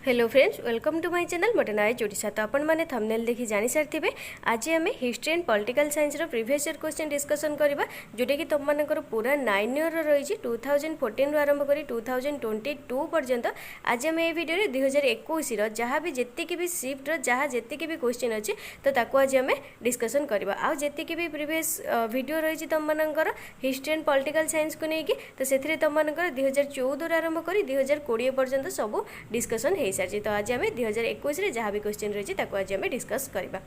Hello friends, welcome to my channel मटनाय जोड़ीसा। तो आपण मैंने थंबनेल देखि जानी सारे आज आम history and political science previous year question discussion करबा जोटा कि तुम मानकर पूरा 9 ईयर रही 2014 रु आरंभ करी 2022 पर्यंत। आज आम ये वीडियो 2021 जहाँ भी जीक भी शिफ्ट जहाँ जीक भी क्वेश्चन अच्छी तो ताको आज आम डिस्कसन करबा। आ जीक भी प्रीवियस वीडियो रही तुम मानकर हिस्ट्री एंड पॉलिटिकल साइंस को लेकिन तो से तुम मानकर 2014 आरंभ करी 2020 पर्यंत सब डिस्कसन हो सारी। तो आज आम 2021 जहाँ भी क्वेश्चन रही आज आम डिस्कस करवा।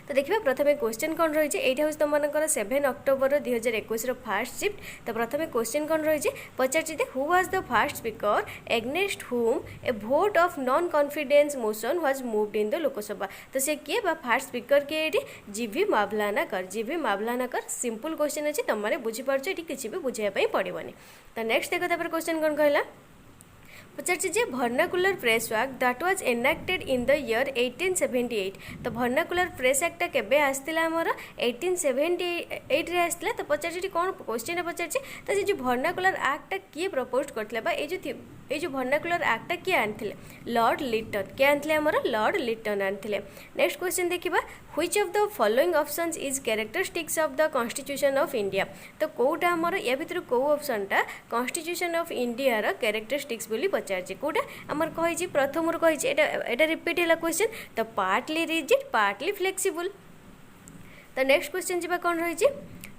तो देखिए प्रथम क्वेश्चन कौन रही है यहाँ हूँ तुम मानकर 7 अक्टोबर 2021 फास्ट शिफ्ट। तो प्रथम क्वेश्चन कौन रही है पचार who was the first speaker against whom a vote of no confidence motion was moved in the Lok Sabha. तो से किए फास्ट स्पीकर किए ये जीवी मावलानाकर। जीवी मावलानाकर सिंपल क्वेश्चन अच्छे तुम मैंने बुझीपार ये किसी भी बुझाई पड़ोनी। तो नेक्स्ट देख क्वेश्चन कौन कहला पचार vernacular press act that was enacted in the year 1878। तो भर्नाकुलर प्रेस एक्टा केबे आसला आमर 1878 रे आसला। तो पचार कौन क्वेश्चन पचार तो ये जो भर्नाकुलर एक्टा किए प्रपोज करते ये जो भर्नाकुलर एक्टा किए आनी लॉर्ड लिटन किए आनी आमर लॉर्ड लिटन आनी। नेक्स्ट क्वेश्चन देखा which of the following options is characteristics of the constitution of India. तो कौटा आमर या भितर कौ ऑप्शनटा कॉन्स्टिट्यूशन ऑफ इंडिया रो कैरेक्टरिस्टिक्स बोली पचार कौटा आमर कही प्रथम कही एटा रिपीट है क्वेश्चन। तो पार्टली रिजिड पार्टली फ्लेक्सिबल। तो नेक्स्ट क्वेश्चन जी कौन रही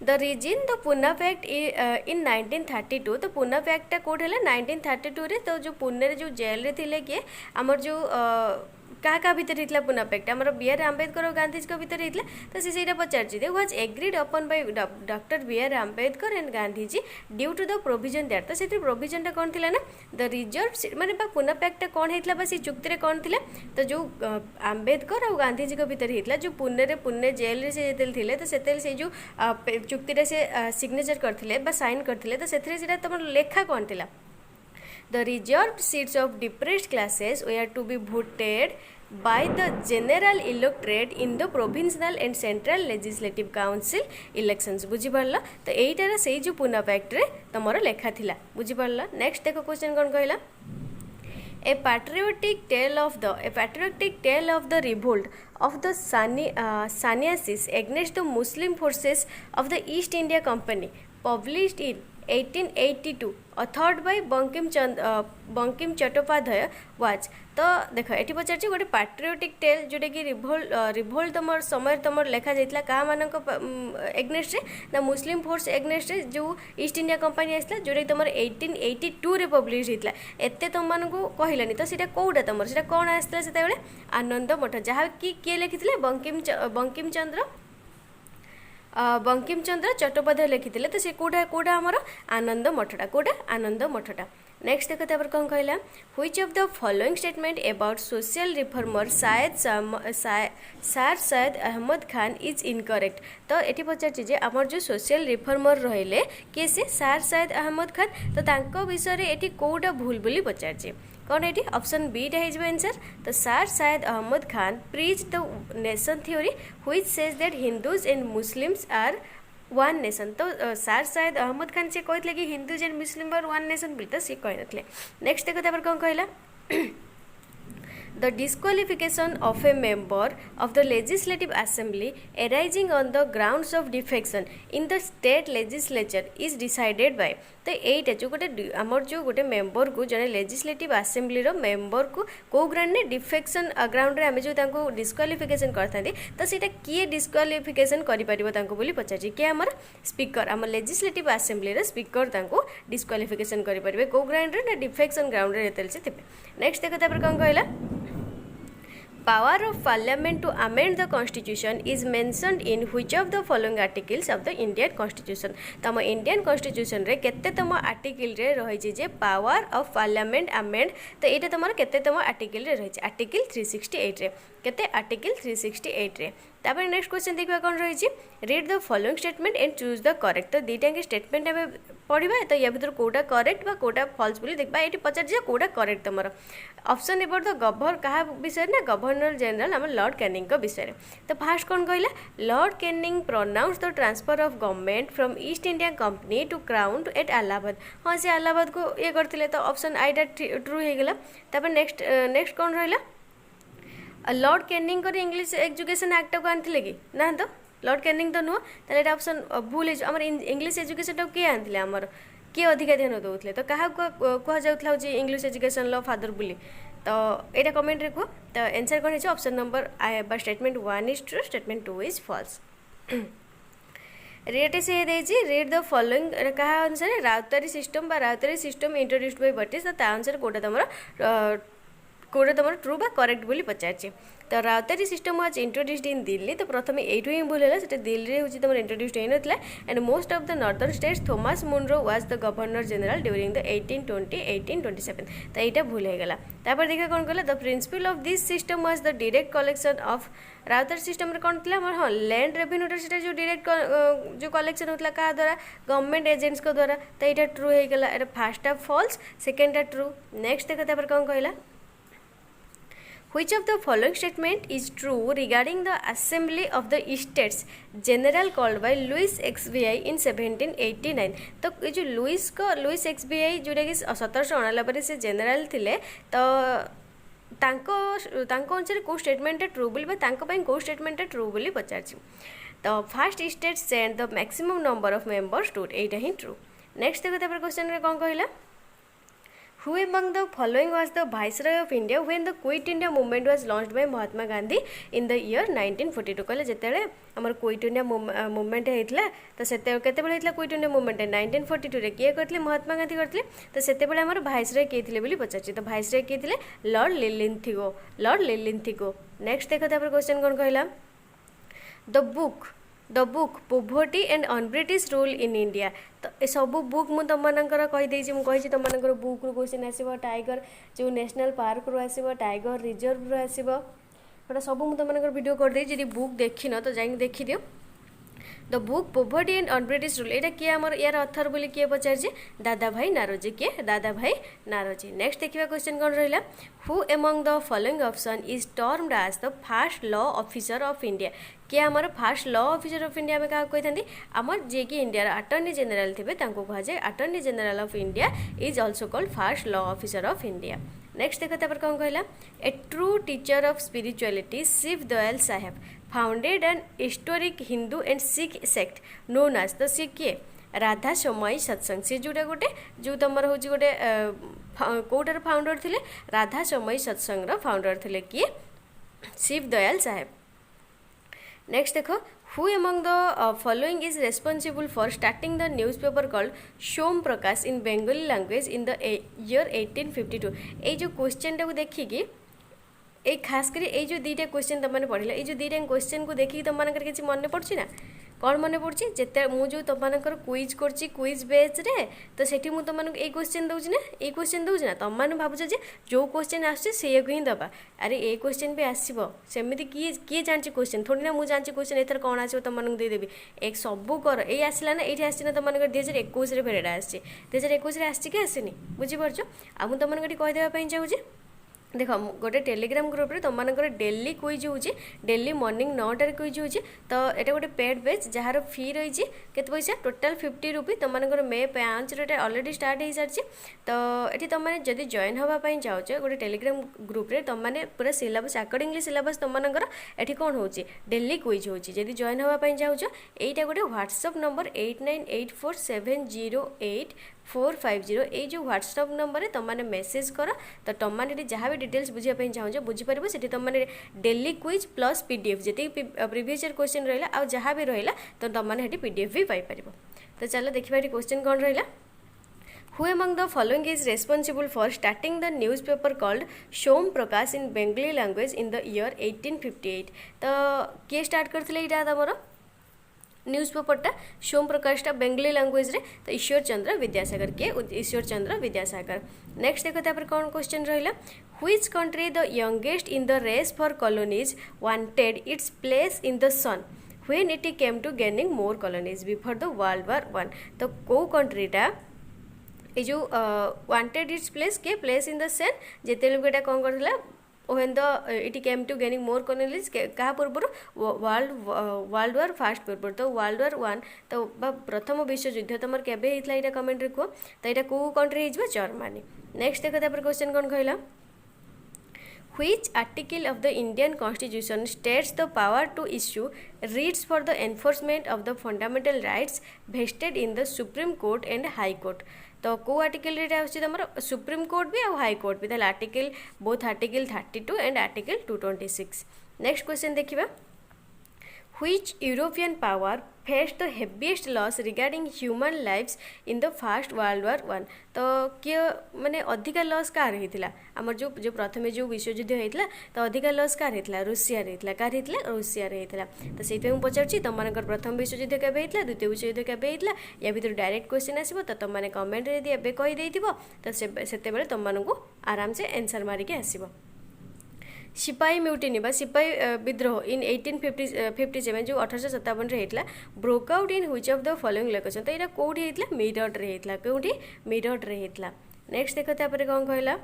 the reason the Poona pact in 1932। तो पुना फैक्टा कौट है 1932 रे। तो जो पुणे जो जेल रे थिले किए आमर जो क्या भितर होता पुना फैक्ट आमर बी.आर. आंबेडकर और गांधीजी को भितर होता। तो से पचार was agreed upon by doctor B R. Ambedkar and Gandhiji due to the provision that. तो से प्रोविजनटा कौन थी ना द रिजर्व माने पुना फैक्टा कौन होता से चुक्ति कौन थी तो जो आंबेडकर और गांधीजी को भितर होता जो पुणे जेल से थे तो से जो चुक्ति से सिग्नेचर करते साइन करते तो से तुम लेखा कौन थी The reserved seats of depressed classes were to be voted by the general electorate in the provincial and central legislative council elections। बुझीपार। तो यहीटार से जो पुना फैक्ट रे तुम लेखा थिला बुझीपार। नेक्स्ट देखो क्वेश्चन कौन कहला A patriotic tale of the revolt of the Sannyasis against the Muslim forces of the East India Company published in 1882 authored by Bankim Chattopadhyay was. तो देख ये पचार गोटे पैट्रियोटिक टेल जोटा कि रिभोल्ट तुम समय तुम लेखा जाता क्या मान एग्नेस्ट ना मुस्लिम फोर्स एग्नेस्ट जो ईस्ट इंडिया कंपनी आसला जोटा तुम 1882 रे पब्लिश होता एत तुम मानू कहलानी। तो सीटा कौटा तुम से कौन आसला से आनंद मठ जहाँ कि किए लिखी बंकिम चंद्र चट्टोपाध्याय लिखी। तो से कौटा आमर आनंद मठटा कौटा आनंद मठटा। नेक्स्ट देखते कौन कहला which of the following statement about social reformer सार सैयद अहमद खान इज इनकरेक्ट। तो ये पचार आमर जो सोशल रिफॉर्मर रहिले किए से सार सैयद अहमद खान तो तांको विषय ये कौटा भूल बोली पचार कौन ये ऑप्शन बीटा हो आंसर। तो Sir Syed Ahmad Khan preach the nation theory which says that Hindus and Muslims are one nation. तो सार सैयद अहमद खान से कहते कि Hindus and Muslim are one nation बोली तो सी कही नी। नेक्स्ट देखते कौन कहला The disqualification of a member of the Legislative Assembly arising on the grounds of defection in the state legislature is decided by। तो यहीटा जो गोटे आमर जो गोटे मेम्बर को जड़े लेजिस्लेटिव आसेम्बली मेम्बर को कौ ग्राउंड ने डिफेक्शन ग्राउंड रे आम जो डिस्क्वालिफिकेशन करते तो सीटा किए डिस्क्वालिफिकेशन करी पचार किए आमर स्पीकर आम लेजिस्लेटिव आसेम्बली स्पीकर डिस्क्वालिफिकेशन करेंगे कौ ग्राउंड रे ना डिफेक्शन ग्राउंड रे से थे। नेक्स्ट देखो कौन कहला Power of Parliament to amend the Constitution is mentioned in which of the following articles of the Indian Constitution। तम इंडियन कॉन्स्टिट्यूशन रे केते तम आर्टिकल रे रही जे पावर ऑफ पार्लियामेंट अमेंड। तो ये तुम केते तम आर्टिकल रे रही आर्टिकल 368 रे केते आर्टिकल 368 रे। नेक्स्ट क्वेश्चन देखा कौन रही read the following statement and choose the correct. तो दुईटा स्टेटमेंट आम पढ़ा तो या भर कौटा करेक्ट बा कौटा फल्स बोली देखा ये पचार कौटा करेक्ट तुम ऑप्शन एबोट द गवर्नर क्या विषय ना गवर्नर जनरल आम लॉर्ड कैनिंग विषय तो फास्ट कौन कहला Lord Canning pronounce the transfer of government from East India Company to crown at Allahabad हाँ से इलाहाबाद को ये करते तो ऑप्शन आईटा ट्रू हो गला नेक्स्ट कौन रहा Lord Canning English education act को आनी कि ना तो लॉर्ड कैनिंग तो नुह तो ऑप्शन भूल आम इंग्लिश एजुकेशन किए आनी आमर किए अधिका ध्यान दौले तो क्या कहु इंग्लिश एजुकेशन लॉ फादर बोली तो यहाँ कमेंट रे कह तो आंसर कौन है option number statement 1 is true statement 2 is false रेट से रीड द फॉलोइंग क्या अनुसार ryotwari system introduced by British तो अनुसार कौटा तुम ट्रू बा करेक्ट बोली पचार तो ryotwari system was introduced in Delhi तो प्रथम यू ही भूल है से दिल्ली हूँ तुम इंट्रोड्यूस्ड हो नाला and most of the northern states Thomas Munro was the governor general during the 1827 तो यहाँ भूल हो गला तापर देखा कौन कहला the principle of this system was the direct collection of ryotwari system कौन थी हाँ लैंड रेवेन्यूटा से जो डायरेक्ट जो कलेक्शन होता क्या द्वारा गवर्नमेंट एजेंट्स को द्वारा तो यहाँ ट्रू हो गला फर्स्ट टा फॉल्स सेकेंडटा ट्रू नेक्स्ट देखा कौन कहला Which of the following statement is true regarding the Assembly of the States General called by Louis XBI in 1789 तो ये जो लुइस XBI जोटा कि 1789 से जनरल थिले तो अनुसार कौ स्टेटमेंट ट्रू बोली कौ स्टेटमेंट ट्रू बोली पचार तो first state send the maximum number of members to यहाँ ही ट्रू नेक्स्ट देखो क्वेश्चन कौन कहला Who among the following was the Viceroy of India when the Quit India movement was launched by Mahatma Gandhi in the year 1942 कहले जिते आमर quit India movement होता तो से होता क्विट इंडिया मूवमेंट 1942 रे किए करते महात्मा गांधी करते तो से आमर भाइसरय किए थे बोली पचार तो भाइसरय किए थे लॉर्ड लिलिंथिगो नेक्स्ट देखो क्वेश्चन कौन कहला the book poverty and unBritish rule in India तो ये सब बुक मुझे तुमकर कहीदे मुझे तुमकर बुक रू क्वेश्चन आसो टाइगर जो नेशनल पार्क रू आसो टाइगर रिजर्व रू आसो गोटा सब मुझे तुमकर वीडियो करदे जी बुक देखिन तो जाइए देखिदियो the book poverty and unBritish rule यहाँ किए आमर यार अथर बोली किए पचार दादा भाई नारोजी किए दादा भाई नारोजी नेक्स्ट देखा क्वेश्चन कौन रहा who among the following option is termed as the first law officer of India किए आमर first law officer of India क्या कही था आमर जी कि इंडिया अटर्नी जनरल थे कहुए attorney general of India is also called first law officer of India next देखो कौन कहला a true teacher of spirituality Shiv Dayal Saheb founded an historic Hindu and Sikh sect known as तो सी किए राधा सोमयी सत्संग सी जोटा गोटे जो तुम हूँ गोटे कौटार फाउंडर थे राधा सोमयी सत्संग फाउंडर थे किए शिव दयाल साहेब नेक्स्ट देखो who among the following is responsible for starting the newspaper called Som Prakash in Bengali language in the year 1852 ये जो क्वेश्चन टाक देखिकी ये खास कर ये जो दुईटा क्वेश्चन तुमने पढ़ला ये जो दुईटा क्वेश्चन को देखिए तुम मन किसी मन पड़ी ना कौन मन पड़ी जिते मुझे तुमकर क्विज करची क्विज बेच रे तो सेठी मु तुमको ये क्वेश्चन दूसरी ना ये क्वेश्चन दूसरी ना तुम मैंने भावुच जे जो क्वेश्चन आसे ही दबा अरे ये क्वेश्चन भी आसो सेमती किए जानी क्वेश्चन थोड़ी ना मुझे जानी क्वेश्चन एथर कौन आसो तुमको देदेवी एक सब कर ये आसला ना ये आसी ना तुमको 2021 फेरटा आसी 2021 आसी कि आसनी बुझीपार आ मुझे तुमको कहीदेवाई चाहूँगी देख गोटे टेलीग्राम ग्रुप रे तुमको डेली क्विज हो डेली मॉर्निंग 9टार क्विज हो तो ये गोटे पेड बेच जार फी रही के पैसा टोटाल 50 रुपी तुमको मे 5 अलरेडी स्टार्ट हो सारी तो ये तुमने जब जॉइन हाँपाई चाहो गोटे टेलीग्राम ग्रुप रे तुमने पूरा सिलेबस अकॉर्डिंगली सिलेबस तुमको ये कौन हो डेली क्विज हो जब जॉइन हाँपाई चाहो यहाँ गोटे व्हाट्सअप नंबर 8984708450 ये जो व्हाट्सअप नंबर तुमने मेसेज कर तो तुमने जहाँ भी डिटेल्स बुझापी चाहो बुझीपार से तुमने डेली क्विज प्लस पीडीएफ जी प्रीवियस ईयर क्वेश्चन रहा आ जहाँ भी रहा तो तुमने पीडीएफ भी पाइपर तो चलो देखा क्वेश्चन कौन रहा Who among the following is responsible for starting the newspaper called Som Prakash in Bengali language in the year 1858 तो किए स्टार्ट करते यहाँ तुम न्यूज़पेपरटा सोम प्रकाशटा बेंगली लैंग्वेज रे तो ईश्वर चंद्र विद्यासागर के ईश्वर चंद्र विद्यासागर नेक्स्ट देखो तापर कौन क्वेश्चन रहा which country the youngest in the race for colonies wanted its place in the sun when it came to gaining more colonies before the world war 1 तो को कंट्रीटा ये जो वांटेड इट्स प्लेस के प्लेस इन द सेन जेतेलुगु एटा कोन करथला when the it came to gaining more colonies क्या पूर्व वर्ल्ड वार फास्ट पूर्व तो वर्ल्ड वार 1 तो प्रथम विश्व युद्ध तुम केबे होता है कमेंट कह तो यहाँ कौ कंट्री हो जर्मनी नेक्स्ट देखो तापर क्वेश्चन कौन कहला Which article of the Indian Constitution states the power to issue writs for the enforcement of the fundamental rights vested in the Supreme Court and High Court? तो को article तुम supreme court भी और high court भी ताल article both article 32 and article 226 next question देखिबा Which European power faced the heaviest loss regarding human lives in the First World War 1 तो किए माने अधिका लॉस कार होता आमर जो प्रथम जो विश्वयुद्ध होता तो अधिका लॉस कार होता रूसिया होता कार होता रूसिया होता तो से पचार तुम प्रथम विश्वयुद्ध केबे होता द्वितीय विश्वयुद्ध केबे होता या भर डायरेक्ट क्वेश्चन आसो तो तुमने कमेंट यदि कहीदे तो से तुमको आराम से आंसर मारिक आसो सिपाही म्यूटिनी सिपाही विद्रोह इन 1857 जो 1857 होता broke out in which of the following location तो यहाँ कौटी होता मीरठ रे होता कौटी मीरठ रे होता नेक्स्ट देखो तापर कौन कहला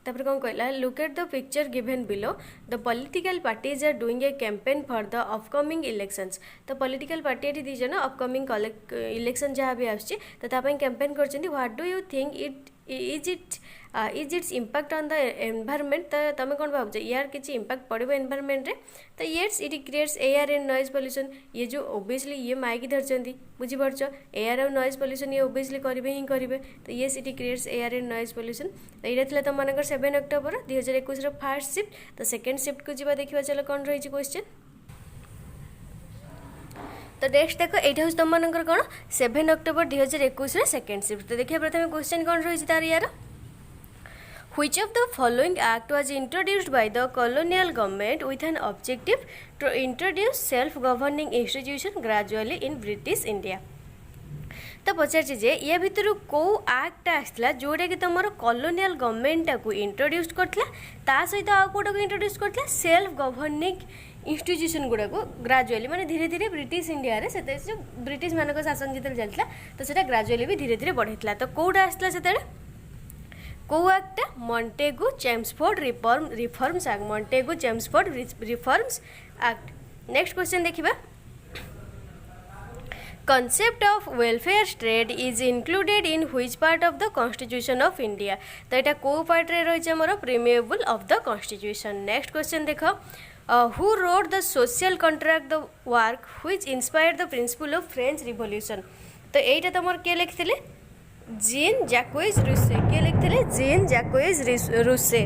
तापर कौन कहला look at the picture given below the political parties are doing a campaign for the upcoming elections तो पॉलिटिकल पार्टी ये दीजन अपकमिंग इलेक्शन जहाँ भी आसुची तो तापाई कैंपेन करछन्ती what do you think is its impact on the environment तो तुम कौन भाव यार किसी इम्पैक्ट पड़ो एनवायरनमेंट रे तो yes it creates air and noise pollution ये जो ओबियसली ये माइक धरती बुझीपारछ एयर और नॉइज पोल्यूशन ये ओबियसली करेंगे ही करेंगे तो yes it creates air and noise pollution तो ये तुम मानक 7 अक्टोबर 2021 फास्ट शिफ्ट तो सेकेंड शिफ्ट को जी देखा चलो कौन रही क्वेश्चन तो नेक्स्ट देख ये हूँ तुम मानकर कौन 7 अक्टोबर 2021 सेकेंड शिफ्ट तो देखिए प्रथम क्वेश्चन कौन रही तार यार Which of the following act was introduced by the colonial government with an objective to introduce self-governing institution gradually in British India? तो पचार या भितर कौ आक्ट आसला जोटा कि तुम कॉलोनियल गवर्नमेंट को इंट्रोड्यूस करता सहित आउ कौटा को इंट्रोड्यूस करता सेल्फ गवर्निंग इंस्टीट्यूशन गुड़ा को ग्राजुअली माने धीरे धीरे ब्रिटिश इंडिया रे से जो ब्रिटिश मानक शासन जो चलता तो सेटा ग्राजुअली भी धीरे धीरे बढ़ाई तो कौटा आसला से कौ act Montagu Chelmsford reforms act Montagu Chelmsford reforms act next question देखिबा concept of welfare state is included in which part of the constitution of India तो यहाँ को पार्ट रे रही है preamble of the constitution next question देखो who wrote the social contract the work which inspired the principle of French Revolution तो यहीटा तुम किए लिखते जीन जैक्वेज रूसे किए लिखते जीन जैक्वेज रूसे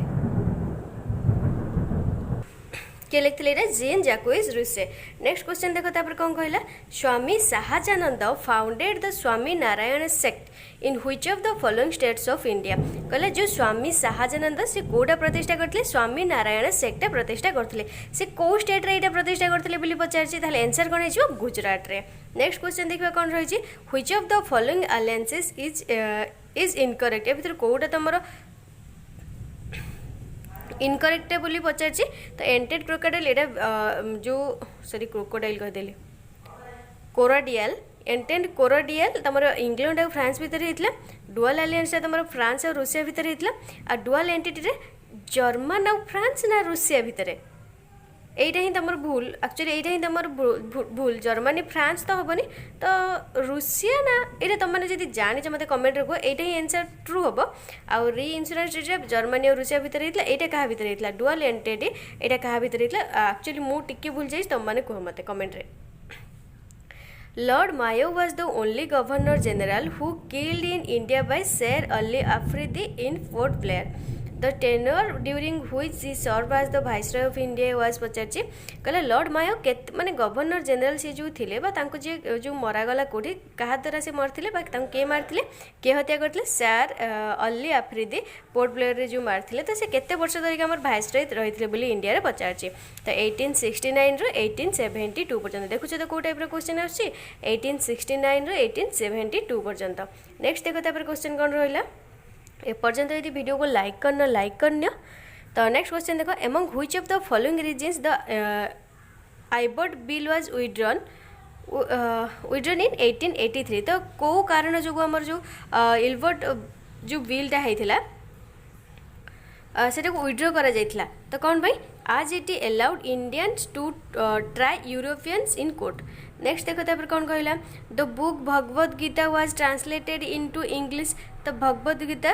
किए लिखते Jean Jacques Rousseau next question देखो तापर कौन कहला Swami Sahajanand founded the Swami Narayan sect in which of the following states of India कहले जो स्वामी शाहजानंद से कोटा प्रतिष्ठा करते स्वामी नारायण सेक्टा प्रतिष्ठा करते से कौ स्टेट रे प्रतिष्ठा करते बोली पचार आंसर कौन हो गुजरात रे नेक्स्ट क्वेश्चन देखा कौन रही which of the following alliances is incorrect ए भर कौटा तुम इनकरेक्ट बोली पचार तो एंटेड क्रोकोडाइल यहाँ जो सॉरी क्रोकोडाइल कहीदेली कोराडियल एंटेड कोराडियल तुम इंग्लैंड और फ्रांस भितर होता डुअल अलायंस तुम फ्रांस और रूसिया भितर होता आ डुअल एंटिटी जर्मन और फ्रांस ना रूसिया भितर यहीटा ही तुम भूल एक्चुअली यहीटा ही तुम भूल जर्मनी फ्रांस तो हेनी तो रूसिया ना ये तुमने जब जानी मतलब कमेंट रखो यहीटा ही आंसर ट्रू हम आउ री इन्शुरांस जर्मनी और रूसिया भितर होता यहाँ क्या भितर होता डुअल एंटिटी यहाँ क्या भितर होता एक्चुअली मुझे भूल जाइए तुमने कह मत कमेंट रे Lord Mayo was the only Governor General who killed in India by Sir Ali Afridi in Port Blair. The tenure during which he served as the Viceroy of India was पचार कहला Lord मायो के माने governor general से जो थिले बा तांको जे जो मरागला कोठी कहा द्वारा से मरथिले बा तांको के मारथिले के हत्या करथिले sir Ali Afridi port Blair रे जो मारथिले तो से केते वर्ष धरि हमर वाइसरॉय रहिथिले बोली इंडिया रे पचार तो 1869 रो 1872 पर्यंत देखुछ तो को टाइप रो क्वेश्चन आछि 1869 रो 1872 पर्यंत नेक्स्ट देखो तापर क्वेश्चन कोन रहला एपर्यंत यदि वीडियो को लाइक करनी तो नेक्स्ट क्वेश्चन देखो among which of the following reasons the Ilbert bill was withdrawn in 1883 तो कौ कारण जो आमर जो इलबर्ट जो बिलटा होता सेटा को विड्रॉ करा जाइथिला तो कौन भाई आज it allowed Indians to try Europeans in court. Next देखो तापर कौन कहला the book Bhagavad Gita was translated into English तो भगवद गीता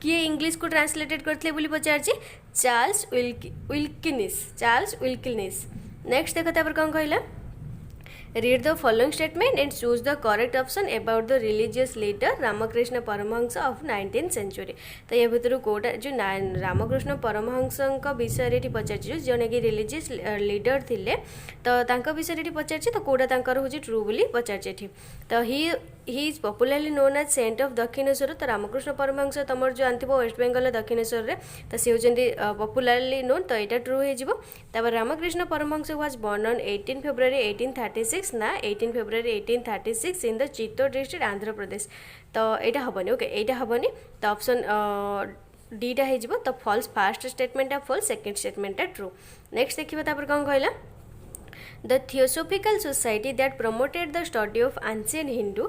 किए इंग्लिश को ट्रांसलेटेड करते बोली पचार चार्ल्स विल्किनिस। नेक्स्ट देखो तापर कौन कहला read the following statement and choose the correct option about the religious leader Ramakrishna Paramahamsa of 19th century. तो ये भितर कोटा जो रामकृष्ण परमहंस विषय पचार जड़े कि रिलीजियस लीडर थिले तो तांका विषय पचार तो कोटा तांकर होची ट्रू बोली पचार तो he is popularly known as saint of Dakshineswar तो रामकृष्ण परमहंस तुम जो जानते वेस्ट बेंगल दक्षिणेश्वर रे तो सी होती पॉपुलरली नोन तो यहाँ ट्रू हो Ramakrishna Paramahamsa was born on 18 February 1836 ना 18 February 1836 in the Chittoor district Andhra Pradesh तो यहाँ हेनी ओके यहाँ हेनी तो ऑप्शन डीटा हो तो false first statement false second statement true. Next देखिए कौन कहला The Theosophical Society that promoted the study of ancient Hindu,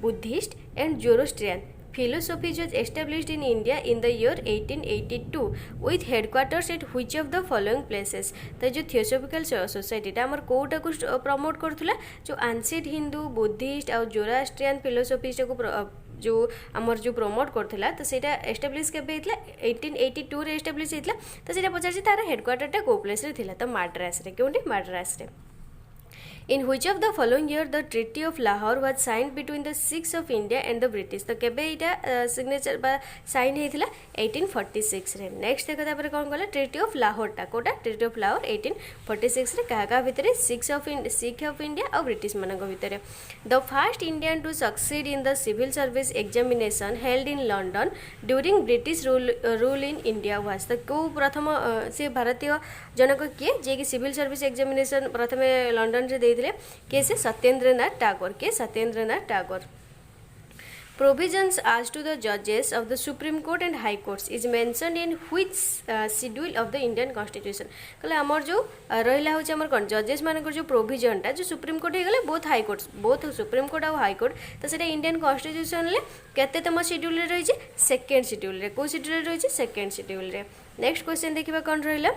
Buddhist and Zoroastrian philosophy was established in India in the year 1882 with headquarters at which of the following places। तो जो Theosophical Society टा हमर कोटा को promote करथुला जो ancient Hindu, Buddhist और Zoroastrian philosophy को जो आमर जो प्रमोट करथिला तो सेटा एस्टाब्लिश केबे हितला 1882 रे एस्टाब्लिश हितला तो सेटा पचार तार हेडक्वार्टर टा को प्लेस रे थिला तो मद्रास रे कोंडी मद्रास रे। In which of the following year the Treaty of Lahore was signed between the Sikhs of India and the British तो केबे इटा सिग्नेचर बा साइन हेथिला 1846 रे। नेक्स्ट देखो तापर कोन गला ट्रीटी ऑफ लाहौर टा कोटा ट्रीटी ऑफ लाहौर 1846 रे काका भितरे सिख ऑफ इंडिया और ब्रिटिश मानक भितरे the first Indian to succeed in the civil service examination held in London during British rule in India was तो को प्रथम से भारतीय जनक किए जे कि सिविल सर्विस एग्जामिनेशन प्रथम लंडन रे के से Satyendranath Tagore. Provisions as to the judges of the Supreme Court and High Courts is mentioned in which schedule of the Indian Constitution। कहले आमर जो रहिला होचे आमर कोन जजेस मानकर जो प्रोविजन टा जो सुप्रीम कोर्ट हे गले बोथ सुप्रीम कोर्ट और हाई कोर्ट तो सेटा इंडियन कॉन्स्टिट्यूशन ले केते तम शेड्यूल रे रही छे सेकंड शेड्यूल रे को शेड्यूल रे रही छे सेकंड शेड्यूल रे। नेक्स्ट क्वेश्चन देखिबा कोन रहिला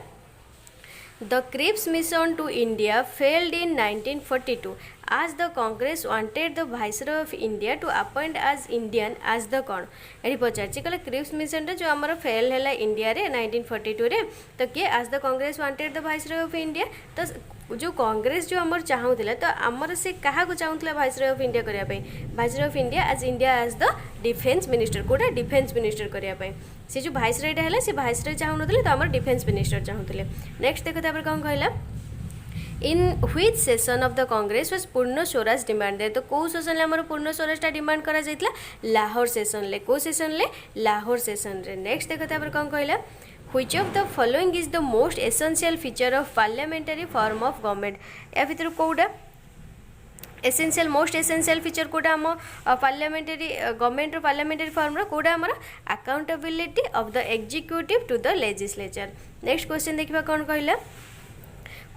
The Cripps mission to India failed in 1942 as the Congress wanted the Viceroy of India to appoint as Indian as the कौन ये पचार कहले क्रिप्स मिशन रे जो आमर फेल है इंडिया रे 1942 रे तो किए आज the Congress wanted the viceroy of India तो जो कांग्रेस जो आमर चाहूला तो आमर से क्या चाहूला वाइसरॉय ऑफ इंडिया करने viceroy of India as the defence minister कोटा डिफेन्स मिनिस्टर करने से जो वाइसरॉयटा है से वाइसरॉय चाहून तो आमर डिफेन्स मिनिस्टर चाहूले। नेक्स्ट देखो तापर कौन कहला in which session of the Congress was पूर्ण स्वराज डिमांडेड तो कौ सेशन ले हमर पूर्ण स्वराजटा डिमांड करा जाइतला लाहौर सेशन ले को सेशन ले लाहौर सेशन रे। नेक्स्ट देखो तापर कौन कहला which of the following is the most essential feature of parliamentary form of government या भितर कोडा एसेंशियल मोस्ट एसेंशियल फीचर कोडा हम पार्लियामेंटरी गवर्नमेंट रो पार्लियामेंटरी फॉर्म रो कोडा हमर accountability of the executive to the legislature. Next question देखिबा कोन कहला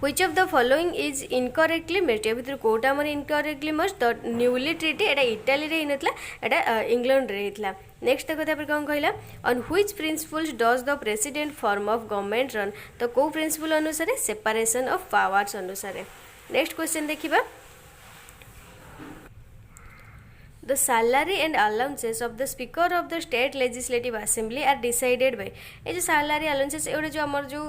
Which of the following is incorrectly made भितर कोटा हमर incorrectly must the newly treaty Etah Italy रे हिनतला एटा इंग्लैंड रे हितला। नेक्स्ट देखो तापर कोन कहला on which principles does the president form of government run तो को प्रिंसिपल अनुसार सेपरेशन ऑफ पावर्स अनुसार। नेक्स्ट क्वेश्चन देखिबा The salary and allowances of the Speaker of the State Legislative Assembly are decided by ये जो salary allowances ये जो हमार जो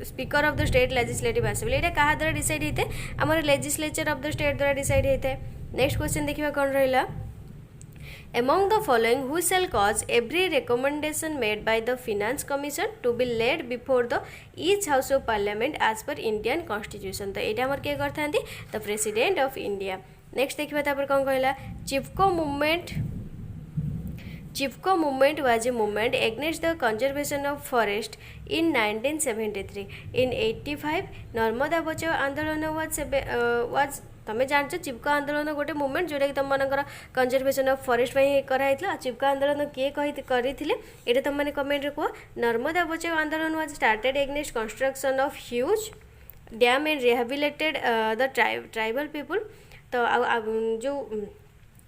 Speaker of the State Legislative Assembly ये कहाँ द्वारा डिसाइड होते हैं हमारे Legislature of the State द्वारा डिसाइड होते हैं। नेक्स्ट क्वेश्चन देखिए कौन रहिला Among the following who shall cause every recommendation made by the Finance Commission to be laid before the each House of Parliament as per Indian Constitution तो ये हमारे क्या करते हैं the President of India। Next देखिए तापर कौन कहला Chipko movement was a movement against the conservation of forest in 1973 in 85 Narmada Bachao Andolan was तुम्हें जान चिपको आंदोलन गोटे मुवमेंट जोटा कि तुम मनकर कंजर्वेशन ऑफ फॉरेस्ट कराई चिपको आंदोलन किए करते ये तुम मैंने कमेंट कह Narmada Bachao Andolan was started against construction of huge dam and रिहेबिलिटेड the tribal people. तो जो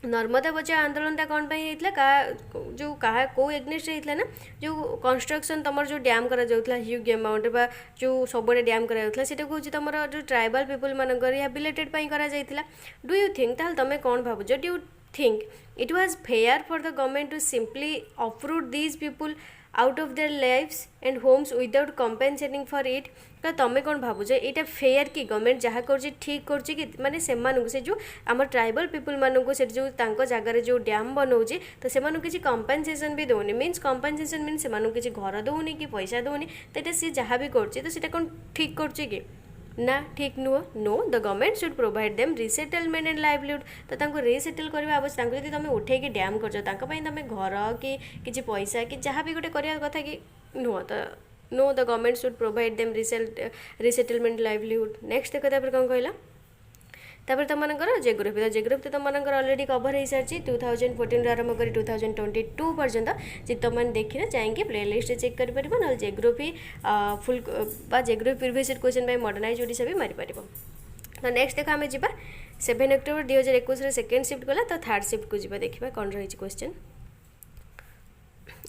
नर्मदा बचाओ आंदोलनटा कौन होता जो कहा कौ एगनेस्ट होता ना जो कंस्ट्रक्शन तुम जो डैम करा ह्यूज अमाउंट बा जो सबुआडे डैम करा हूँ तुम जो ट्राइबल पीपुल मान रिहेबिलिटेड करा डू यू थिंक ताल तुम कौन भावुच do you think it was fair for the government to simply approve these people out of their lives and homes without compensating for it. तो तुम कौन भावुच यहाँ फेयर कि गवर्नमेंट जहाँ कर ठीक कर माने से जो आम ट्राइबल पीपुल मानक से जो जगार जो डैम बनाऊे तो से किसी कंपेनसेसन भी दौनी मीन्स कंपेनसेसन मीन्स से किसी घर दौनी कि पैसा दौनी तो ये सी जहाँ भी कर कौन ठीक कर ना ठीक नुह no the government should provide them resettlement and livelihood. तो तांको रिसेटल करवा आवश्यक जब तुम उठे डैम कर तुम घर कि किसी पैसा कि जहाँ भी गोटे करवा कथा कि नुह तो no the government should provide them resettlement livelihood. Next देखो कौन कहला तुम जियोग्राफी तो जियोग्राफी तुम अलरेडी कवर हो सारी 2014 आरंभ कर 2022 पर्यंत जी तुम देखिए चाहिए प्लेलिस्ट चेक कर ना geography full geography previous question modernise Odisha भी मारिपर। तो नेक्स्ट देख आम जा 7 अक्टोबर 2021 सेकेंड शिफ्ट गला तो थर्ड शिफ्ट को जा देखा कौन रही क्वेश्चन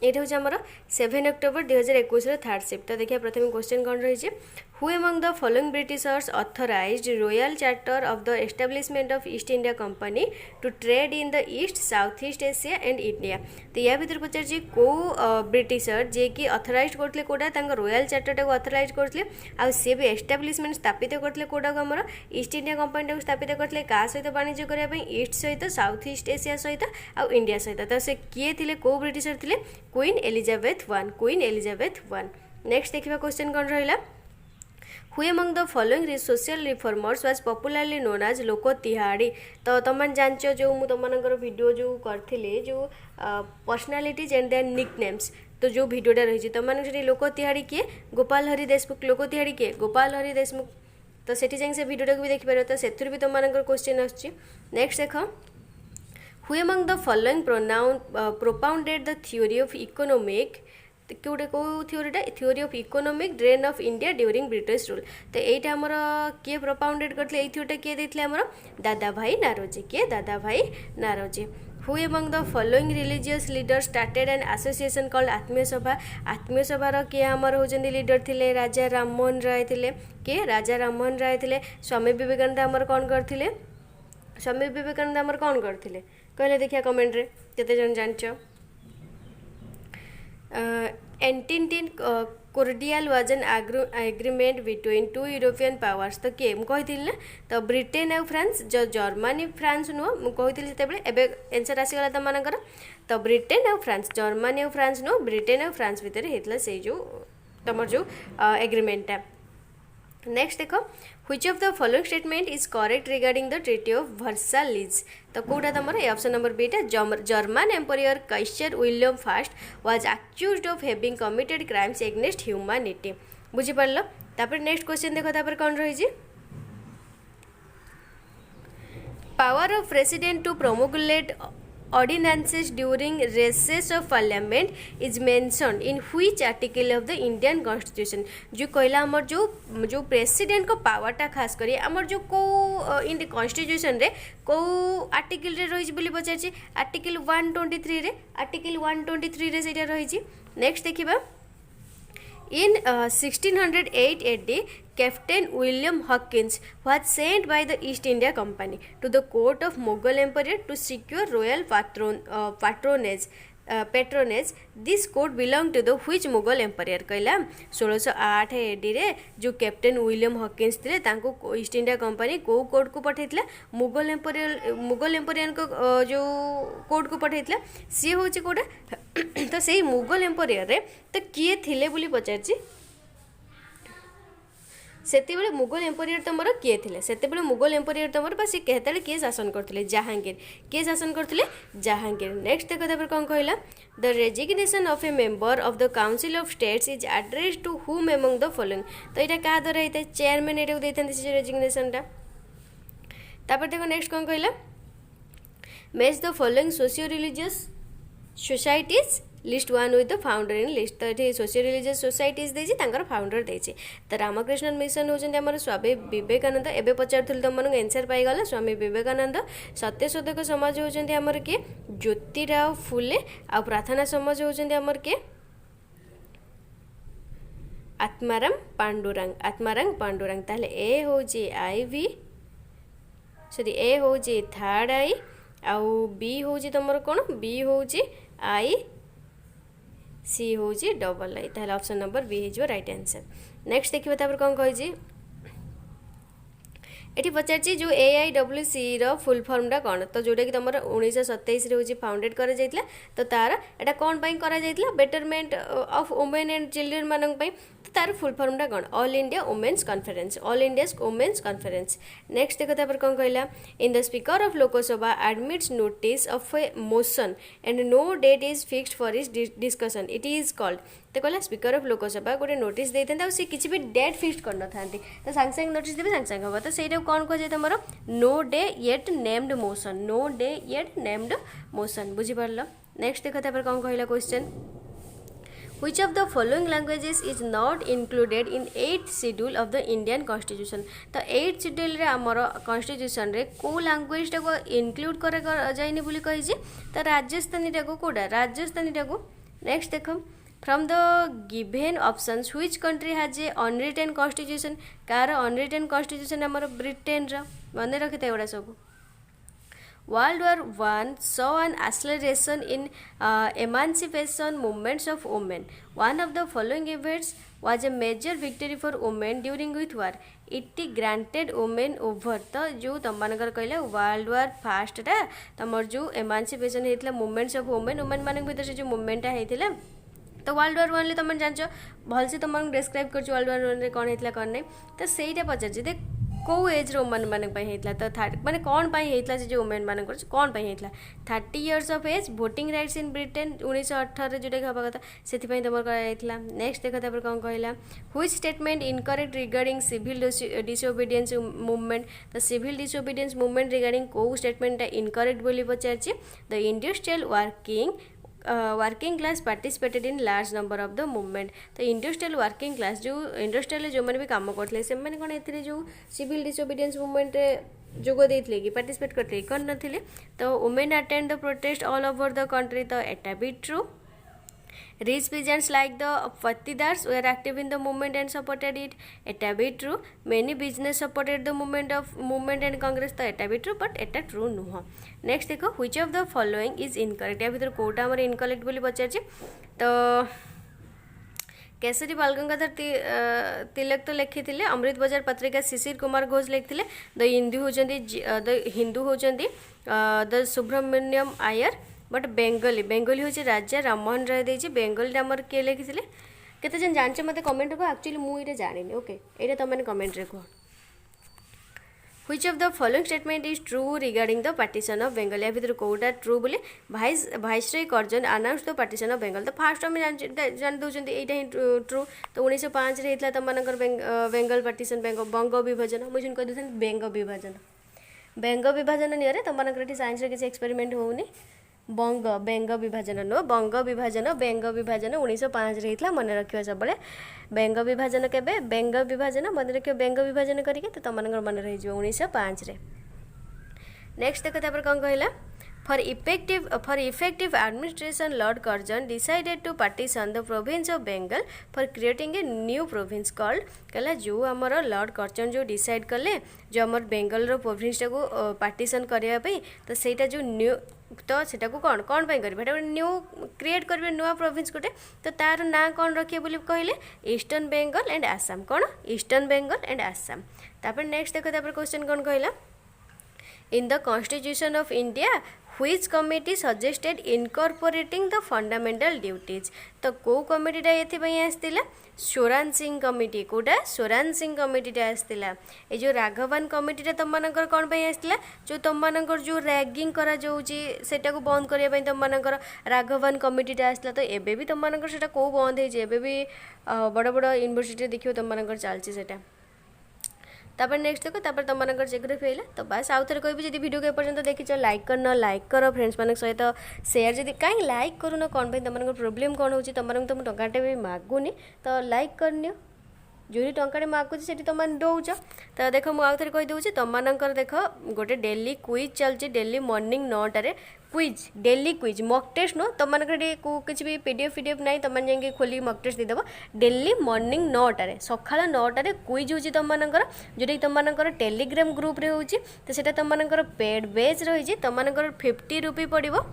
ये हूँ आमर 7 अक्टोबर 2021 थर्ड शिफ्ट। तो देखिए प्रथम क्वेश्चन कौन रही who among the following Britishers authorised royal charter of the establishment of East India Company to trade in the east south east Asia and India. तो या भर पचार कौ ब्रिटिशर जे कि ऑथराइज करते कौटा रॉयल चार्टर को ऑथराइज करते आ सी भी एस्टाब्लिशमेंट स्थापित करते कौटा को आमर ईस्ट इंडिया कंपनी स्थापित करते क्या सहित वाणिज्य करने ईस्ट सहित साउथ ईस्ट एशिया सहित आ इंडिया सहित। तो से किए थे कौ ब्रिटिशर थे Queen Elizabeth one Queen Elizabeth one. Next देखा क्वेश्चन कौन रहा who among the following social reformers was popularly known as Lokhitwadi. तो तुम जानच जो मुझे तुम वीडियो जो करी जो पर्सनालिटीज एंड देयर निकनेम्स तो जो वीडियोटा रही तुम लोक तिहाड़ी किए गोपाल हरि देशमुख लोक तिहाड़ी किए गोपाल हरि देशमुख। तो सेठी जाए से वीडियोटा भी देखिपार तो से भी तुम क्वेश्चन आसुची। नेक्स्ट देख who among the following propounded the theory of economic गोटे कौ थ्योरीटा theory of economic drain of India during British rule. तो यहीटा आमर किए प्रोपाउंडेड करते ये थ्योरीटा किए देते आमर दादा भाई नारोजी किए Dadabhai Naoroji. Who among the following religious leader started an association called Atmiya Sabha. आत्मीय सभार किए आमर होचंदी लीडर थिले राजा राममोहन राय थिले किए राजा राममोहन राय थिले। स्वामी विवेकानंद आमर कौन करथिले स्वामी विवेकानंद आमर कौन करथिले कहले देखिया कमेंट रे केते जन जानछ। Entente cordiale was an agreement between two European powers. तो किए मुझे ना तो ब्रिटेन और फ्रांस जो जर्मनी फ्रांस नुह मुझे से एनसर आसीगला तुम मानकर तो ब्रिटेन और फ्रांस जर्मनी और फ्रांस नुह ब्रिटेन और फ्रांस भितर होता से जो तुम जो एग्रीमेंटा। नेक्स्ट देख which of the following statement is correct regarding the treaty of Versailles. तो कौटा तुम ऑप्शन नंबर बीटा German empire Kaiser William first was accused of having committed crimes against humanity बुझीपार। तापर नेक्स्ट क्वेश्चन देखो तापर कौन रही power of president to promulgate ordinances during recess of parliament is mentioned in which article of the Indian constitution। जो कहला आमर जो प्रेसिडेंट को पावरटा खास करी आमर जो को इंडियन कॉन्स्टिट्यूशन रे को आर्टिकल रे रही बोली पचार आर्टिकल 123 रे आर्टिकल 123 रे सेटा रही। नेक्स्ट देखिबा In 1608 AD, Captain William Hawkins was sent by the East India Company to the court of Mughal Emperor to secure royal patronage. This court belonged to the which Mughal Empire कहला 1608 AD रे जो captain William Hawkins थे तांको east India company को court को पठाइथिला मुगल एम्पोरियन को जो court को पठाइथिला सी होची कोडा तो सही मुगल एम्पोरियर रे तो किए थिले बोली पचारची सेतेबेले मुगल एम्पोरियर तुम किए थे सेतेबेले मुगल एम्पोरियर तुम बस कहते किए शासन करते जहांगीर किए शासन करते जहांगीर। नेक्स्ट देखो कौन कहला the resignation of a member of the council of states is address to whom among the following. तो यहाँ क्या द्वारा होता है चेयरमैन ये देते रेजिग्नेशन टा तापर देखो नेक्स्ट कौन कहला match the following socio religious societies list one with the founder in list तो ये सोशियो रिलीजियस सोसाइटीज देछि तांकर फाउंडर देछि तो रामकृष्ण मिशन होचंदी हमर स्वामी विवेकानंद एबे पचारथुल तुम मानक आंसर पाई गला स्वामी विवेकानंद सत्यशोधक समाज होचंदी हमर के ज्योतिराव फुले आ प्रार्थना समाज होचंदी हमर के आत्माराम पांडुरंग ताले ए होची आईवी सॉरी ए होची थर्ड आई आउ बी होची तमर कोन बी होची आई सी होची डबल आई ताले ऑप्शन नंबर बी हिजो राइट आंसर नेक्स्ट देखिबा तापर कोन कहै एटी पचारछि जो AIWC रो फुल फॉर्मटा कोन तो जोटा कि तुम 1927 रे होची फाउंडेड करा जायतला तो तार एटा कोन पई करा जायतला betterment of women and children मानन पई तो तार फुल फॉर्मटा कोन all India women's conference all India's women's conference next देखो तापर कोन कहला in the speaker of Lok Sabha admits notice of a motion and no date is fixed for is discussion it is called तो कहला स्पीकर ऑफ लोकसभा गोटे notice देते सी किसी भी डेट फिक्स कर था तो सांगे सांगे नोटिस देवे सांगे सांगे हम तो सहीटा कौन कहुए तुम no day yet named motion no day yet named motion बुझीपार नेक्स्ट देख तापर कौन कहला question Which of the following languages is not included in 8th schedule of the Indian Constitution? तो 8th schedule रे हमर constitution रे को language टा को include करे जाइनी बोली कहि जे तो राजस्थानी टा को कोडा राजस्थानी टा को नेक्स्ट देखो from the given options which country has a unwritten constitution car unwritten constitution हमर ब्रिटेन रा माने रखिते एवडा सब World War I saw an acceleration in emancipation movements of women. One of the following events was a major victory for women during which war. It granted women over तो जो तुम मानकर कहले world war fast टा तमर जो एमांसिपेशन हेतला movements of women women मानक भीतर से जो मूवमेंट हेतला तो वर्ल्ड वार 1 ले तुम जानछ भलसे तुम डिस्क्राइब करछ वर्ल्ड वार 1 रे कोन हेतला कोन नै तो सेइटा पचार जे को एज रो वुमेन मानक पई हेतला तो माने कोन पई हेतला से जो वुमेन मानक कोन पई हेतला 30 years of age voting rights in Britain 1918 रे जोटा हबा कथा सेति पई तमर करा हेतला नेक्स्ट देखा तापर कोन कहला which statement incorrect regarding civil disobedience movement the civil disobedience movement regarding को स्टेटमेंट इनकरेक्ट बोली पचारछि the industrial working class participated in large number of the movement तो इंडस्ट्रियल वर्किंग क्लास जो इंडस्ट्रियल जो मैंने भी काम करते से मैंने कौन ए जो सिविल डिसोबीडियंस मूवमेंट जोग देते कि पार्टिसिपेट करते कर नथिले तो women attend the protest all over the country तो एटा भी true Rich peasants like the Patidars were active in the movement and supported it. Eta be true. Many business supported the movement and Congress. तो एटा भी true, but Etah true नुह. Next देखो which of the following is incorrect. या भीतर कोटा हमारे incorrect बोली बच्चा तो केसरी बालगंगाधर तिलक तो लिखी अमृत बजार पत्रिका शिशिर कुमार घोष लिखिले द हिंदू होचंदी द सुब्रमण्यम आयर बट बेंगली हूँ राजा राममोहन राय देजी बेंगली आमर किए लिखी केते जन जानचे मते कमेंट को एक्चुअली मु इरे जानिनी ओके एटा तुम मैंने कमेंट रे कह Which of the following statement is true regarding the partition of Bengal? या भीतर कोटा ट्रू बोले viceroy Curzon announce the partition of Bengal तो फास्ट आम जान दौरान यहाँ ही ट्रू तो 1905 रे होता तुम बेंगल पार्टीशन बंग विभाजन मुझे कह दूसरी बेंग विभाजन नियर तुम साइंस किसी एक्सपेरिमेंट होनी बेंग विभाजन नुह बेंग विभाजन 1905 रे होता मन रखियो सब बेंग विभाजन केबे बेंग विभाजन मन रखियो बेंग विभाजन करके तो तुम मन रही 1905 रे नेक्स्ट देखो तापर कौन कहला For effective administration, Lord Curzon decided to partition the province of Bengal for creating a new province called कहला जो आमर लॉर्ड कर्जन जो डिसाइड कले जो आमर बेंगल रो प्रोविंस को पार्टीशन करने तो सेटा जो न्यू तो सेटा को कौन पाई करेंगे न्यू क्रिएट करेंगे नुआ प्रोविंस गोटे तो तार ना कौन रखिए बोली कहले ईस्टर्न बेंगल एंड आसाम कौन ईस्टर्न बेंगल एंड आसाम तापर नेक्स्ट देखो तापर क्वेश्चन कौन कहला in the constitution of India which committee suggested incorporating the fundamental duties तो को कमिटीटा ये आसला सोरान सिंह कमिटी कोटा सोरान सिंह कमिटीटा आसला ये जो राघवन कमिटीटा तुम मानकर कौन पे आसला जो तुम मानकर जो रैगिंग करा जाउची सेटा को बंद करिया पई तुम मानकर राघवन कमिटीटा आसला तो एबे भी तुम मानकर सेटा को बंद हे जे एबे भी बड़ बड़ यूनिवर्सिटी देखियो तुम मानकर चलची सेटा तापर नेक्स्ट देखो तापर तुम मानकर जियोग्राफी आइला तो बस आउ थे कहबी जदि वीडियो को एपर्यंत देखिଛ लाइक करना लाइक कर फ्रेंड्स मान सहित शेयर जदि कहीं लाइक करूना कौन तुम प्रोब्लेम कौन हो तुम टंकाटे भी मागुनी तो लाइक करनी जो टंका मागुच से तुम दौच तो देख मुझे कहीदे तुम देख गोटे डेली क्विज चलती डेली मॉर्निंग 9टारे quiz daily quiz mock test नो तुम किसी भी पीडीएफ ना तुम जाए खोल मक टेस्ट देदेव डेली मॉर्निंग 9टारे सकाल 9टारे क्विज हो तुम जोटा तुम टेलीग्राम ग्रुप रे होची तो सेटा तुम पेड बेच रही तुम 50 रुपी पड़ो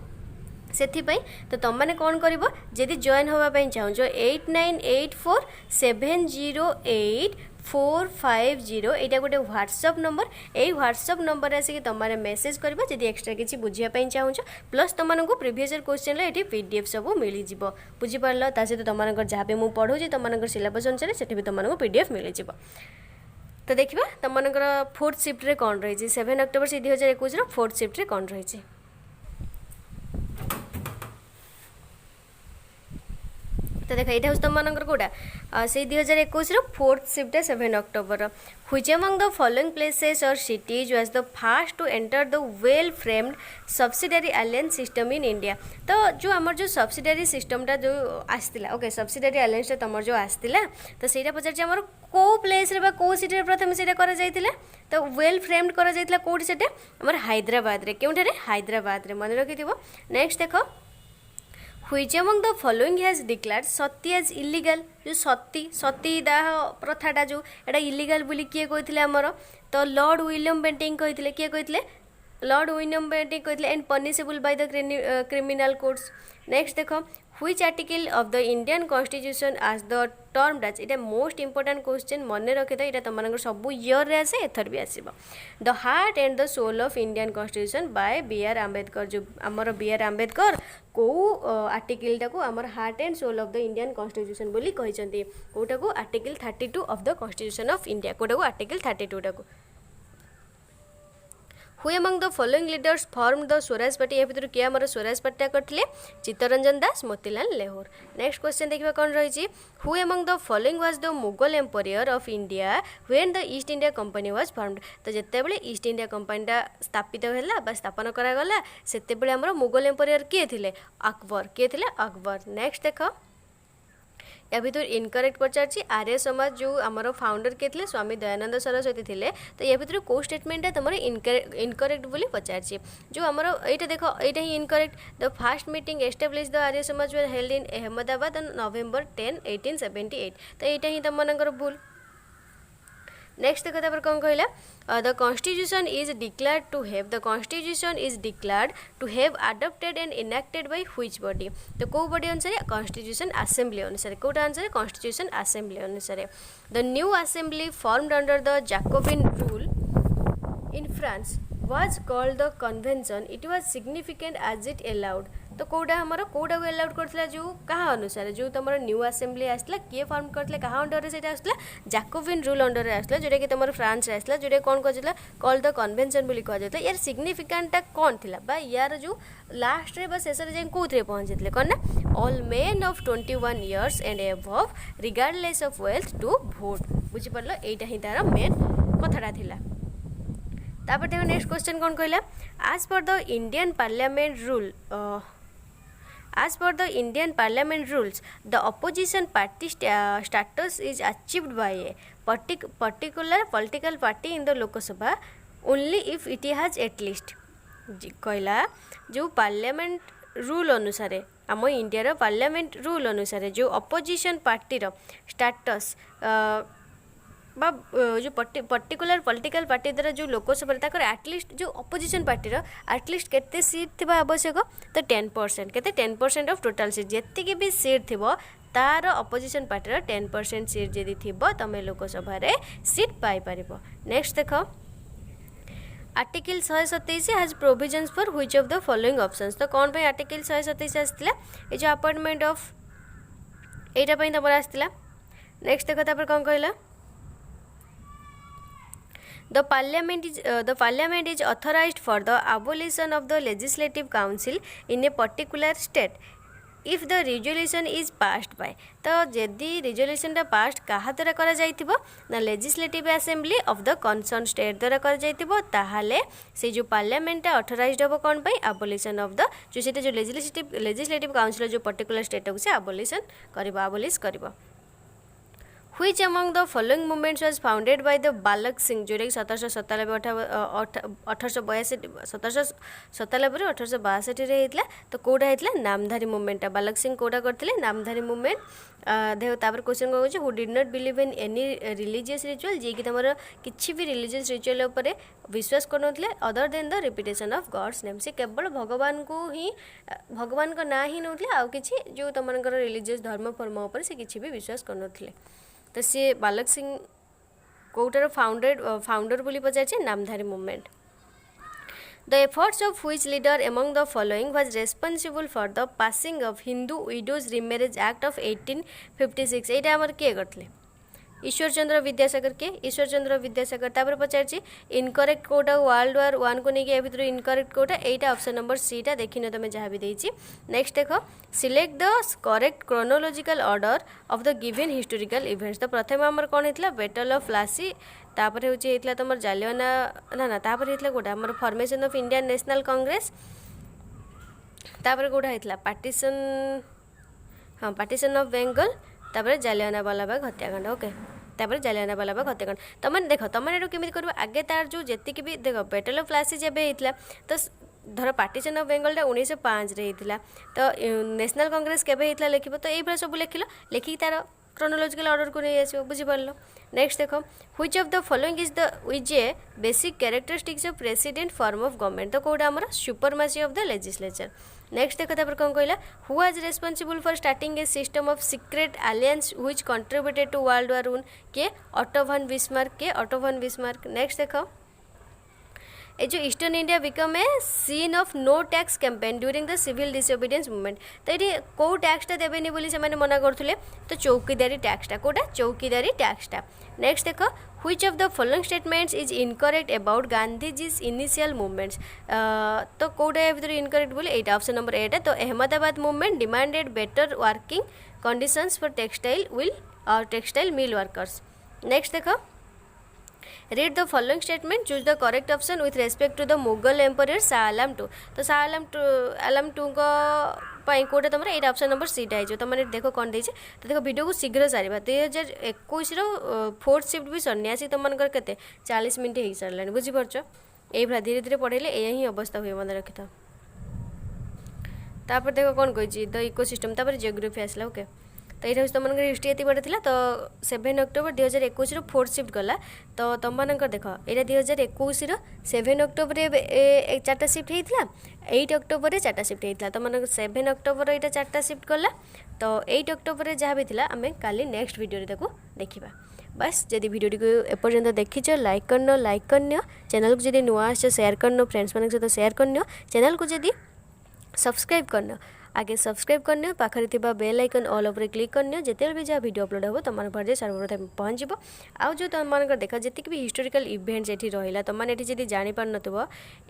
से तो तुम मैंने कौन कर जदि जॉइन होगापी चाहूँ 8984708450 यहाँ गोटे व्हाट्सअप नंबर यही व्हाट्सअप नंबर आसिक तुम मेसेज कर जदि एक्सट्रा किसी बुझापी चाहूँ प्लस तुमको प्रीवियस ईयर क्वेश्चन ये पीडीएफ सब मिल जाव बुझीपार सहित तुम जहाँ भी मुझे पढ़ाऊँ तुम सिलेबस अनुसार से भी तुमको पीडीएफ मिल जाव तो देखा तुम 4th शिफ्ट रे कौन रही 7 अक्टोबर से 2021 4th शिफ्ट रे कौन रही तो देखा यहाँ हूँ तुम कौटा से 2021 4th shift 7 October which among the following places or cities was the first to enter the well framed subsidiary alliance system in India तो जो आमर जो सब्सिडरी सिस्टमटा जो आसला ओके सब्सिडरी अलायंस तुम जो आसला तो सहीटा पचार आमर कौ प्लेस रे कौ सिटी प्रथम से तो वेल फ्रेम्ड कर कौटी से हैदराबाद रे क्योंठारे हैदराबाद रे मन रखि नेक्स्ट देख which among the following has declared sati as illegal जो सती दाह प्रथाटा जो एटा इलीगल बोली किए कहते आमर तो लॉर्ड विलियम बेंटिंग कहते किए कहते लॉर्ड विलियम बेंटिंग कहते and punishable by the criminal codes next देख which article of the Indian constitution आज द टर्म डैज इटा मोस्ट इंपोर्टेंट क्वेश्चन मन रखी था तुम सब इयर रे आसे एथर भी आसो the heart and the soul of Indian constitution by B R. Ambedkar जो आमर बी.आर. आंबेडकर कौ आर्टिकल टाको आमर heart and soul of the Indian constitution बोली कहते कौटा को article 32 of the constitution of India कौटा को आर्टिकल 32 टाको who among the following leaders form the Swaraj party या भितर किए आमर स्वराज पार्टी करते चित्तरंजन दास मोतीलाल नेहरू नेक्स्ट क्वेश्चन देखा कौन रही who among the following was the Mughal empire of India when the East India Company was formed तो जितेबाला ईस्ट इंडिया कंपनीटा स्थापित है स्थापन करागला से आमर मुगल एम्पायर किए थे अकबर किए थे अकबर नेक्स्ट देख या भितर इनकरेक्ट पचार आर्य समाज जो आमर फाउंडर किए थे स्वामी दयानंद सरस्वती थे तो या भितर कौ स्टेटमेंटा तुम इनकरेक्ट बोली पचार जो आमर यहाँ देख यहाँ ही incorrect the first meeting establish the Arya Samaj were held in Ahmedabad on November 10, 1878 तो यहाँ ही तुम भूल नेक्स्ट देखो तापर कौन कहला the constitution is declared to have adopted and enacted by which body तो कौ बॉडी अनुसार कॉन्स्टिट्यूशन असेंबली अनुसार कौटा आंसर कॉन्स्टिट्यूशन असेंबली अनुसार the new assembly formed under the Jacobin rule in France was called the convention it was significant as it allowed तो कौटा हमारा कौटा को allowed करथिला जो कहा अनुसार जो तुम न्यू असेंबली आसला किए फॉर्म करथिला कहा अंडर रे सेटा आसला जैकोबिन रूल अंडर रे आसला जोटा कि तुम फ्रांस रे आसला जोटा कौन कहला कॉल्ड द कन्वेंशन बोली कह जाता यार सिग्निफिकेंटटा कौन थिला बा यार जो लास्ट रे बा शेष रे जाय कोथरे पहुंच जेतले कोन ना all men of 21 years and above regardless of wealth to vote बुझी पड़लो एटा ही तार मेन कथाटा थिला तापर देखो नेक्स्ट क्वेश्चन कौन कहला as per the Indian parliament rules the opposition party status is achieved by a particular political party in the Lok Sabha only if it has at least कहला जो पार्लियामेंट रूल अनुसार आम इंडिया पार्लियामेंट रूल अनुसार जो opposition party status बा जो particular political party द्वारा जो लोकसभा एटलिस्ट जो अपोजिशन पार्टी एटलिस्ट केते सीट थी आवश्यक तो 10% केते 10% ऑफ टोटल सीट जी भी सीट थी तार अपोजिशन पार्टी 10% सीट जदि थी तुम लोकसभा सीट पाइपर नेक्स्ट देख article 127 has provisions for which of the following options तो कौन पे आर्टिकल 127 आसला ये जो अपॉइंटमेंट ऑफ एटा पे तुम आसला नेक्स्ट देख तापर कौन कहला The parliament is authorized for the abolition of the legislative council in a particular state if the resolution is passed by तो जदि रिजोल्यूशनटा पास्ट क्या द्वारा करा जाइथिबो ना legislative assembly of the concern state द्वारा करा जाइथिबो ताहाले से जो पार्लियामेंट ऑथराइज्ड हो कौन पाई अबोलिशन ऑफ द जो से जो लेजिस्लेटिव काउंसिल जो पर्टिकुलर स्टेट को से अबोलिशन करबो अबोलिश करबो Which among the following movements was founded by the बालक सिंह जोटा कि 1797 1862 होता तो कौटा होता नामधारी मुवमेंटा बालक सिंह कौटा करते नामधारी मुवमेंट देख तापर क्वेश्चन कौन हूँ who did not believe in any religious ritual जी कि तुम किसी भी रिलीजियस रिचुअल उपर विश्वास करुनते other than the repetition of God's name से केवल भगवान को ही भगवान का ना ही नौते आउ कि जो तुम रिलीजियस धर्म फर्म उपर से किसी भी विश्वास करुनते तो सी बालक सिंह कौटार फाउंडर बोली पचार नामधारी movement The efforts of which leader among the following was responsible for the passing of Hindu Widows Remarriage Act of 1856 एटा आमर किए करथिले ईश्वर चंद्र विद्यासागर के ईश्वर चंद्र विद्यासागर तापर पचार इनकरेक्ट कोटा वर्ल्ड वार 1 को लेकिन भितर इनकरेक्ट कोटा एटा ऑप्शन नंबर सी टा देखिन तुम जहाँ भी देछि नेक्स्ट देखो select the correct chronological order of the given historical events तो प्रथम आमर कौन होता बैटल ऑफ प्लासी तापर होता तुम जालियाना ना ना तापर होता गोटा आमर formation of Indian national Congress तापर गोटा होता पार्टीशन हाँ पार्टीशन ऑफ बेंगल तापर जालियाना वालाबाग हत्याकांड ओके तापर जालियाना वालाबाग हत्याकांड तुम देख तुम ये केमी कर आगे तार जो जी भी देख बैटल ऑफ प्लासी जब होता तो धर पार्टीशन ऑफ बेंगल 1905 होता तो नेशनल कांग्रेस केबे होता लिख तो ये सब लिखल लिखिक तार क्रोनोलॉजिकल ऑर्डर को नहीं आसो बुझिपार नेक्स्ट देख which of the following is the which a basic characteristics of president form of government तो कौटा आमर supremacy of the legislature next देख तापर कौन कहला who was responsible for starting a system of secret alliance which contributed to world war 1 के Otto von Bismarck next देखो ए जो eastern India become a scene of no tax campaign during the civil disobedience movement तो ये कौ टैक्सटा देवेनि बोली से मना करथुले तो चौकीदारी टैक्सटा कोटा चौकीदारी टैक्सटा नेक्स्ट देखो which of the following statements is incorrect about Gandhiji's initial movements तो कौटा भर इनकरेक्ट बोले एट ऑप्शन नंबर एट है तो Ahmedabad movement demanded better working conditions for textile mill workers next देखो read the following statement choose the correct option with respect to the Mughal emperor Shah Alam II तो Shah Alam II को पाई कोटा तुम ये option number C टा हो तुमने देखो कौन देचे तो देखो वीडियो को शीघ्र सारे 2021 फोर्थ शिफ्ट भी सरनी आसी तुम के 40 मिनट हो सारे बुझीपार ये धीरे धीरे पढ़ेले यही अवस्था हुए मन रखी था तापर देखो कौन कही द इकोसिस्टम तापर जियोग्राफी आसला ओके तो यहाँ तुम हिस्ट्री ये बड़ा था तो 7 अक्टोबर 2021 फोर्थ शिफ्ट गला तो तुम देख यहाँ 2021 7 अक्टोबर 4टा शिफ्ट होता 8 अक्टोबर 4टा शिफ्ट होता तुम 7 अक्टोबर यहाँ 4टा शिफ्ट गला तो 8 अक्टोबर जहाँ भी थी आम काली नेक्स्ट वीडियो देखा बस जदि वीडियो को एपर्यंत देखीच लाइक करन चैनल को जब नुआ शेयर करन फ्रेंड्स मान सहित शेयर करन चैनल को जब सब्सक्राइब करन आगे सब्सक्राइब करने पाखरे थिबा bell icon all over click करने जिते भी जहाँ वीडियो अपलोड हो तुम पाखे सर्वप्रथम पहुँच आउ जो तुम देखा जी भी हिस्टोरिकल इवेंट्स ये रहा तुमने ये जापार नुब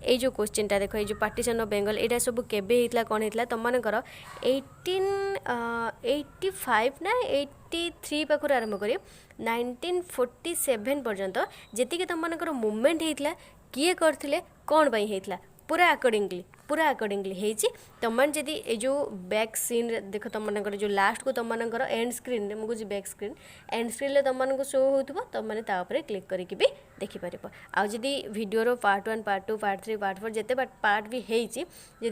ये जो क्वेश्चनटा देख ये पार्टीशन ऑफ बेंगल यहाँ सब केबे होता कौन होता तुमकर 1885 ना 83 पाखर आरंभ कर 1947 पर्यंत जी तुमकर मूवमेंट होता किए करते कौन पाई होता पूरा अकॉर्डिंगली होती तुम जदि ये जो बैक सीन देख तुम जो लास्ट को तुम एंड स्क्रीन मुझे बैक स्क्रीन एंड स्क्रीन तुमको शो हो तुमने क्लिक करके भी देखिपर आउ जदि वीडियोर पार्ट 1 पार्ट 2 पार्ट 3 पार्ट 4 जिते पार्ट भी होती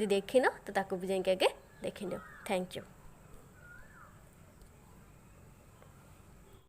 देखिन तो ताकू भी जाके आगे देखिन थैंक यू।